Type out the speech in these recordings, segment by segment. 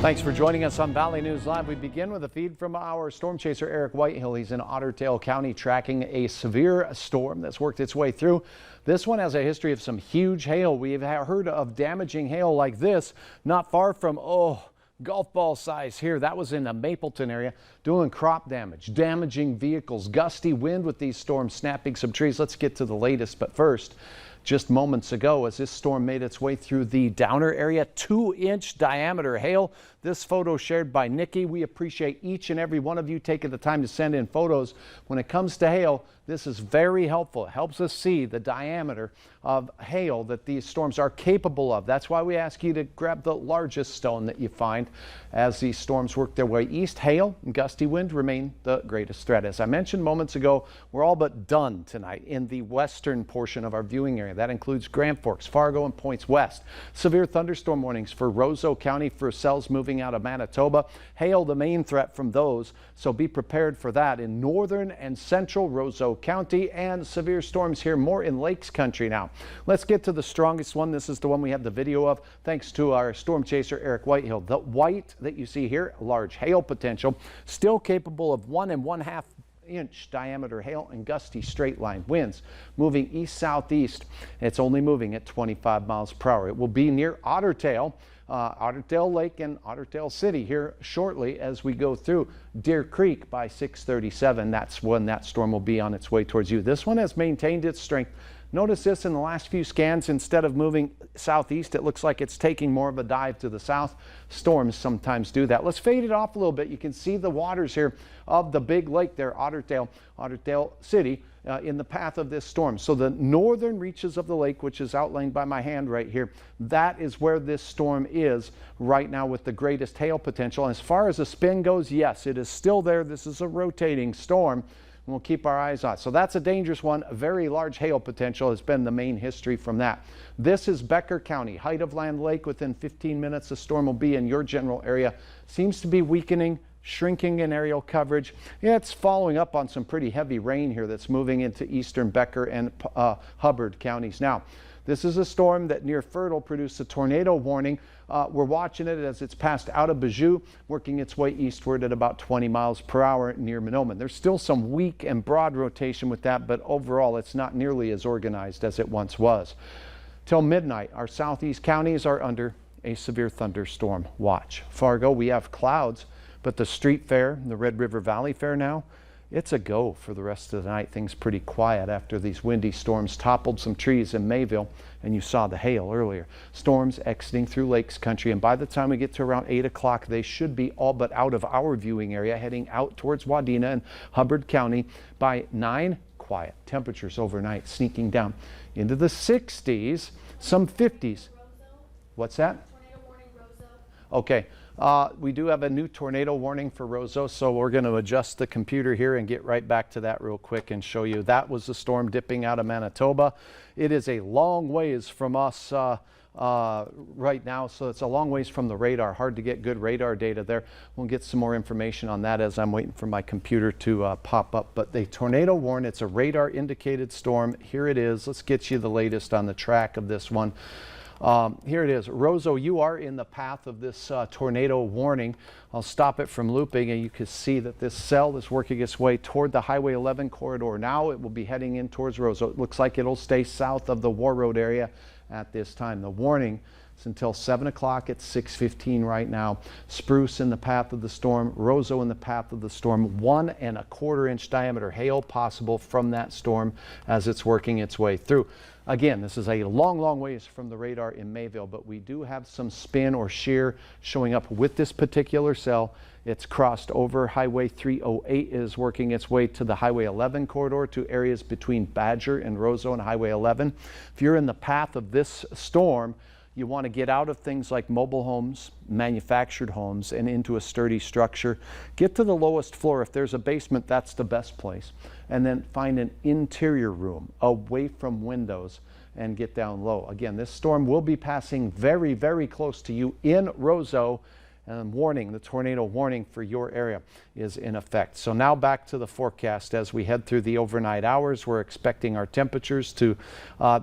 Thanks for joining us on Valley News Live. We begin with a feed from our storm chaser, Eric Whitehill. He's in Otter Tail County tracking a severe storm that's worked its way through. This one has a history of some huge hail. We've heard of damaging hail like this not far from, golf ball size here. That was in the Mapleton area, doing crop damage, damaging vehicles, gusty wind with these storms, snapping some trees. Let's get to the latest, but first, just moments ago, as this storm made its way through the Downer area, 2-inch diameter hail. This photo shared by Nikki. We appreciate each and every one of you taking the time to send in photos. When it comes to hail, this is very helpful. It helps us see the diameter of hail that these storms are capable of. That's why we ask you to grab the largest stone that you find as these storms work their way east. Hail and gusty wind remain the greatest threat. As I mentioned moments ago, we're all but done tonight in the western portion of our viewing area. That includes Grand Forks, Fargo, and points west. Severe thunderstorm warnings for Roseau County for cells moving out of Manitoba. Hail the main threat from those, so be prepared for that in northern and central Roseau County, and severe storms here more in Lakes Country now. Let's get to the strongest one. This is the one we have the video of thanks to our storm chaser Eric Whitehill. The white that you see here, large hail potential, still capable of 1 1/2 inch diameter hail and gusty straight line winds moving east southeast. It's only moving at 25 miles per hour. It will be near Otter Tail Lake and Otter Tail City here shortly as we go through Deer Creek by 6:37. That's when that storm will be on its way towards you. This one has maintained its strength. Notice this in the last few scans, instead of moving southeast, it looks like it's taking more of a dive to the south. Storms sometimes do that. Let's fade it off a little bit. You can see the waters here of the big lake there, Otter Tail City, in the path of this storm. So the northern reaches of the lake, which is outlined by my hand right here, that is where this storm is right now with the greatest hail potential. As far as the spin goes, yes, it is still there. This is a rotating storm. We'll keep our eyes on it. So that's a dangerous one. A very large hail potential has been the main history from that. This is Becker County, height of Land Lake. Within 15 minutes, the storm will be in your general area. Seems to be weakening, shrinking in aerial coverage. Yeah, it's following up on some pretty heavy rain here that's moving into eastern Becker and Hubbard counties now. This is a storm that near Fertile produced a tornado warning. We're watching it as it's passed out of Bijou, working its way eastward at about 20 miles per hour near Mahnomen. There's still some weak and broad rotation with that, but overall it's not nearly as organized as it once was. Till midnight, our southeast counties are under a severe thunderstorm watch. Fargo, we have clouds, but the street fair, the Red River Valley Fair now, it's a go for the rest of the night. Things pretty quiet after these windy storms toppled some trees in Mayville, and you saw the hail earlier. Storms exiting through Lakes Country, and by the time we get to around 8 o'clock, they should be all but out of our viewing area, heading out towards Wadena and Hubbard County. By 9, quiet. Temperatures overnight sneaking down into the 60s, some 50s. What's that? Tornado warning, Roseau. Okay. We do have a new tornado warning for Roseau, so we're going to adjust the computer here and get right back to that real quick and show you. That was the storm dipping out of Manitoba. It is a long ways from us right now, so it's a long ways from the radar. Hard to get good radar data there. We'll get some more information on that as I'm waiting for my computer to pop up. But the tornado warning, it's a radar indicated storm. Here it is. Let's get you the latest on the track of this one. Here it is. Roseau, you are in the path of this tornado warning. I'll stop it from looping, and you can see that this cell is working its way toward the Highway 11 corridor. Now it will be heading in towards Roseau. It looks like it'll stay south of the War Road area at this time. The warning is until 7 o'clock at 6:15 right now. Spruce in the path of the storm, Roseau in the path of the storm. 1 1/4 inch diameter hail possible from that storm as it's working its way through. Again, this is a long, long ways from the radar in Mayville, but we do have some spin or shear showing up with this particular cell. It's crossed over Highway 308, is working its way to the Highway 11 corridor to areas between Badger and Roseau and Highway 11. If you're in the path of this storm, you want to get out of things like mobile homes, manufactured homes, and into a sturdy structure. Get to the lowest floor. If there's a basement, that's the best place. And then find an interior room away from windows and get down low. Again, this storm will be passing very, very close to you in Roseau and warning, the tornado warning for your area is in effect. So now back to the forecast as we head through the overnight hours. We're expecting our temperatures to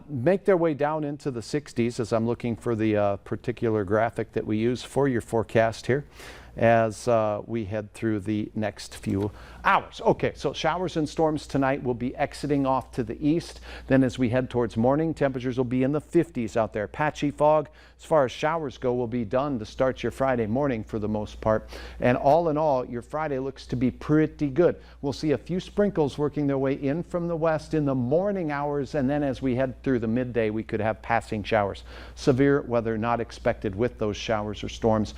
make their way down into the 60s as I'm looking for the particular graphic that we use for your forecast here as we head through the next few hours. Okay, so showers and storms tonight will be exiting off to the east. Then as we head towards morning, temperatures will be in the 50s out there. Patchy fog, as far as showers go, will be done to start your Friday morning for the most part. And all in all, your Friday looks to be pretty good. We'll see a few sprinkles working their way in from the west in the morning hours, and then as we head through the midday, we could have passing showers. Severe weather not expected with those showers or storms.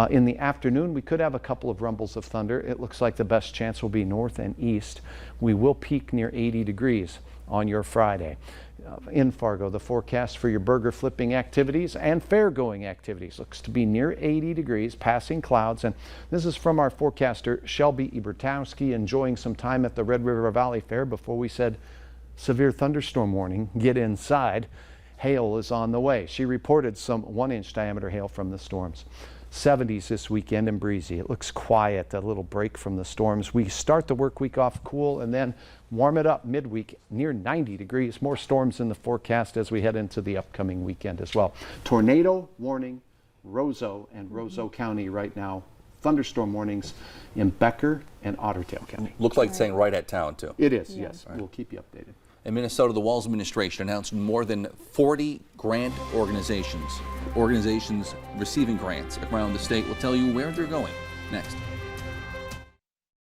In the afternoon, we could have a couple of rumbles of thunder. It looks like the best chance will be north and east. We will peak near 80 degrees on your Friday. In Fargo, the forecast for your burger flipping activities and fair going activities looks to be near 80 degrees, passing clouds. And this is from our forecaster, Shelby Ebertowski, enjoying some time at the Red River Valley Fair before we said severe thunderstorm warning, get inside. Hail is on the way. She reported some 1-inch diameter hail from the storms. 70s this weekend and breezy. It looks quiet, a little break from the storms. We start the work week off cool and then warm it up midweek near 90 degrees. More storms in the forecast as we head into the upcoming weekend as well. Tornado warning, Roseau and Roseau County right now. Thunderstorm warnings in Becker and Otter Tail County. Looks like it's saying right at town, too. It is, yes. We'll keep you updated. In Minnesota, the Walz administration announced more than 40 grant organizations receiving grants around the state. We'll tell you where they're going next.